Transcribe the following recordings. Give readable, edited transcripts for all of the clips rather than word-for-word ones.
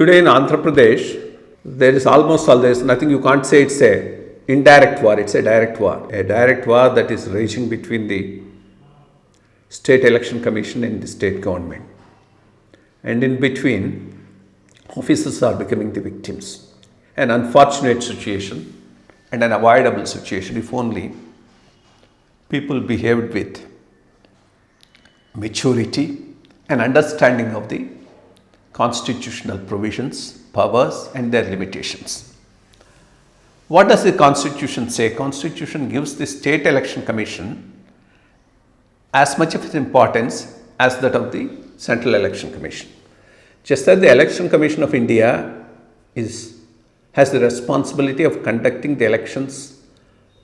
Today in Andhra Pradesh, there is almost all, there is nothing, you can't say it's a indirect war, it's a direct war. A direct war that is raging between the State Election Commission and the state government. And in between, officers are becoming the victims. An unfortunate situation and an avoidable situation if only people behaved with maturity and understanding of the constitutional provisions, powers and their limitations. What does the Constitution say? Constitution gives the State Election Commission as much of its importance as that of the Central Election Commission. Just as the Election Commission of India has the responsibility of conducting the elections,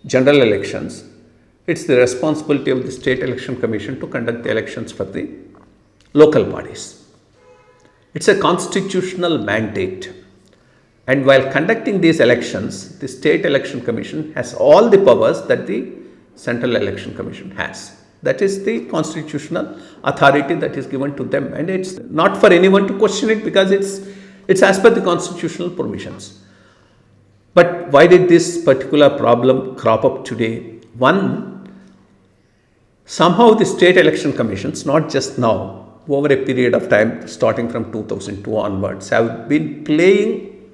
general elections, it's the responsibility of the State Election Commission to conduct the elections for the local bodies. It's a constitutional mandate. And while conducting these elections, the State Election Commission has all the powers that the Central Election Commission has. That is the constitutional authority that is given to them, and it's not for anyone to question it because it's as per the constitutional provisions. But why did this particular problem crop up today? One, somehow the State Election Commissions, not just now, over a period of time starting from 2002 onwards, have been playing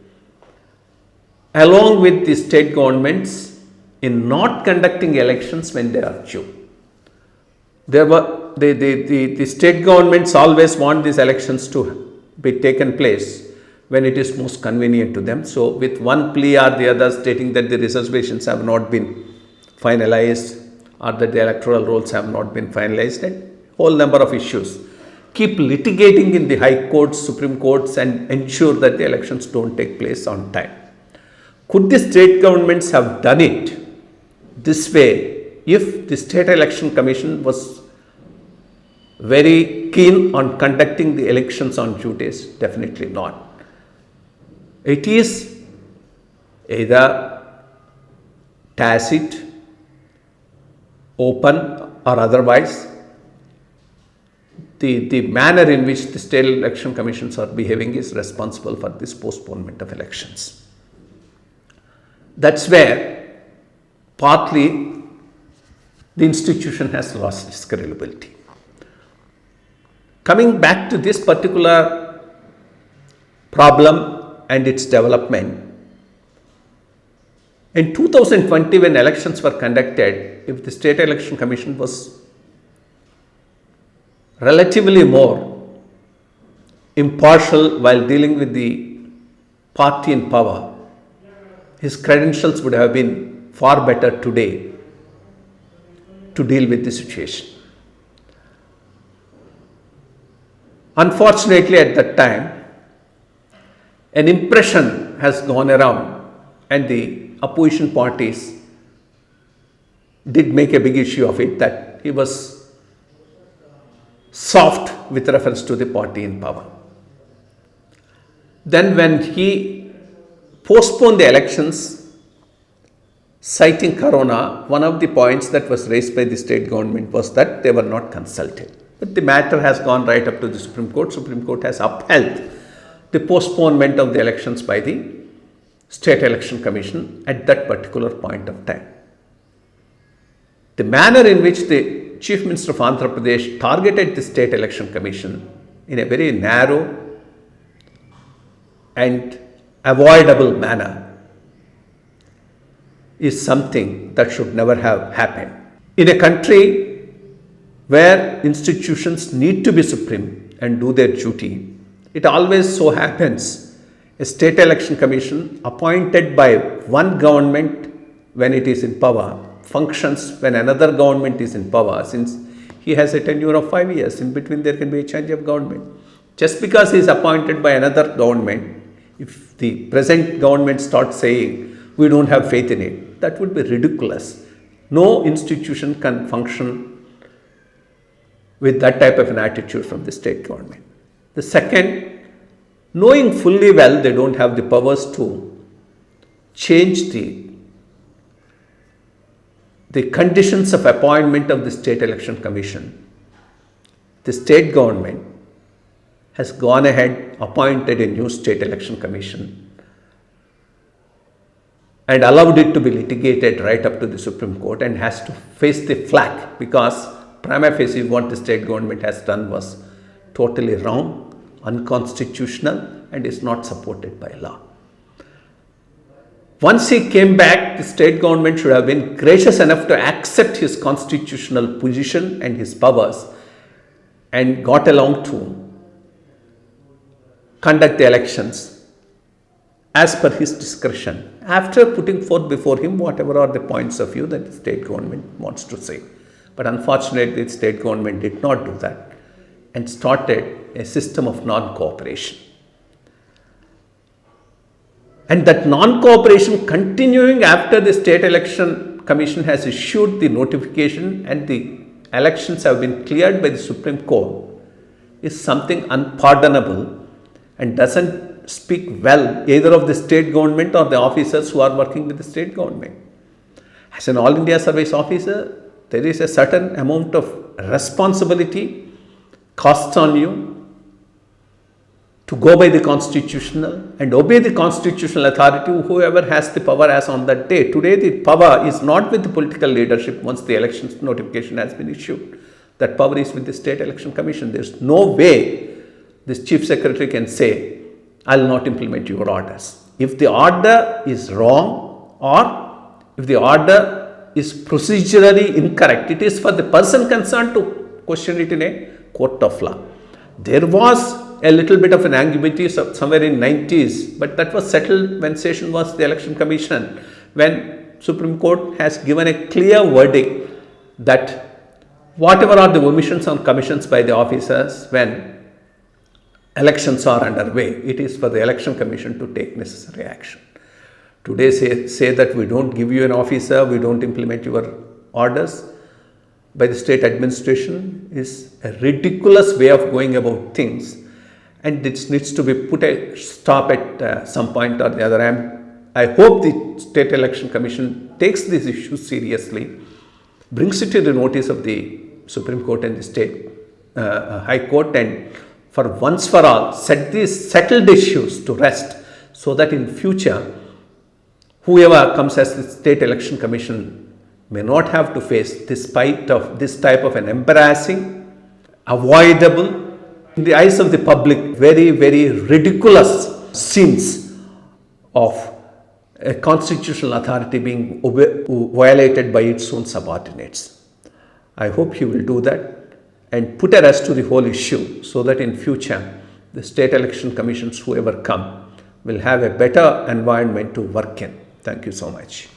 along with the state governments in not conducting elections when they are due. The state governments always want these elections to be taken place when it is most convenient to them. So with one plea or the other stating that the reservations have not been finalized or that the electoral rolls have not been finalized, and whole number of issues, keep litigating in the high courts, supreme courts and ensure that the elections don't take place on time. Could the state governments have done it this way if the State Election Commission was very keen on conducting the elections on due days? Definitely not. It is either tacit, open or otherwise. The manner in which the state election commissions are behaving is responsible for this postponement of elections. That's where partly the institution has lost its credibility. Coming back to this particular problem and its development, in 2020 when elections were conducted, if the State Election Commission was relatively more impartial while dealing with the party in power, his credentials would have been far better today to deal with the situation. Unfortunately, at that time, an impression has gone around and the opposition parties did make a big issue of it that he was soft with reference to the party in power. Then when he postponed the elections, citing Corona, one of the points that was raised by the state government was that they were not consulted. But the matter has gone right up to the Supreme Court. Supreme Court has upheld the postponement of the elections by the State Election Commission at that particular point of time. The manner in which the Chief Minister of Andhra Pradesh targeted the State Election Commission in a very narrow and avoidable manner is something that should never have happened. In a country where institutions need to be supreme and do their duty, it always so happens a State Election Commission appointed by one government when it is in power functions when another government is in power, since he has a tenure of 5 years. In between there can be a change of government. Just because he is appointed by another government, if the present government starts saying we don't have faith in it, that would be ridiculous. No institution can function with that type of an attitude from the state government. The second, knowing fully well they don't have the powers to change the conditions of appointment of the State Election Commission, the state government has gone ahead, appointed a new state election commission and allowed it to be litigated right up to the Supreme Court and has to face the flack because prima facie what the state government has done was totally wrong, unconstitutional and is not supported by law. Once he came back, the state government should have been gracious enough to accept his constitutional position and his powers and got along to conduct the elections as per his discretion after putting forth before him whatever are the points of view that the state government wants to say. But unfortunately, the state government did not do that and started a system of non-cooperation. And that non-cooperation continuing after the state election commission has issued the notification and the elections have been cleared by the Supreme Court is something unpardonable and doesn't speak well either of the state government or the officers who are working with the state government. As an All India Service officer, there is a certain amount of responsibility cast on you to go by the constitutional and obey the constitutional authority, whoever has the power as on that day. Today, the power is not with the political leadership once the elections notification has been issued. That power is with the State Election Commission. There is no way this Chief Secretary can say, I will not implement your orders. If the order is wrong or if the order is procedurally incorrect, it is for the person concerned to question it in a court of law. There was a little bit of an ambiguity somewhere in 90s, but that was settled when session was the Election Commission, when Supreme Court has given a clear verdict that whatever are the omissions on commissions by the officers when elections are underway, it is for the Election Commission to take necessary action. Today say that we don't give you an officer, we don't implement your orders by the state administration is a ridiculous way of going about things, and this needs to be put a stop at some point or the other. I hope the State Election Commission takes this issue seriously, brings it to the notice of the Supreme Court and the State High Court, and for once for all set these settled issues to rest so that in future whoever comes as the State Election Commission may not have to face this type of an embarrassing, avoidable, in the eyes of the public, very, very ridiculous scenes of a constitutional authority being violated by its own subordinates. I hope he will do that and put a rest to the whole issue so that in future the state election commissions, whoever come, will have a better environment to work in. Thank you so much.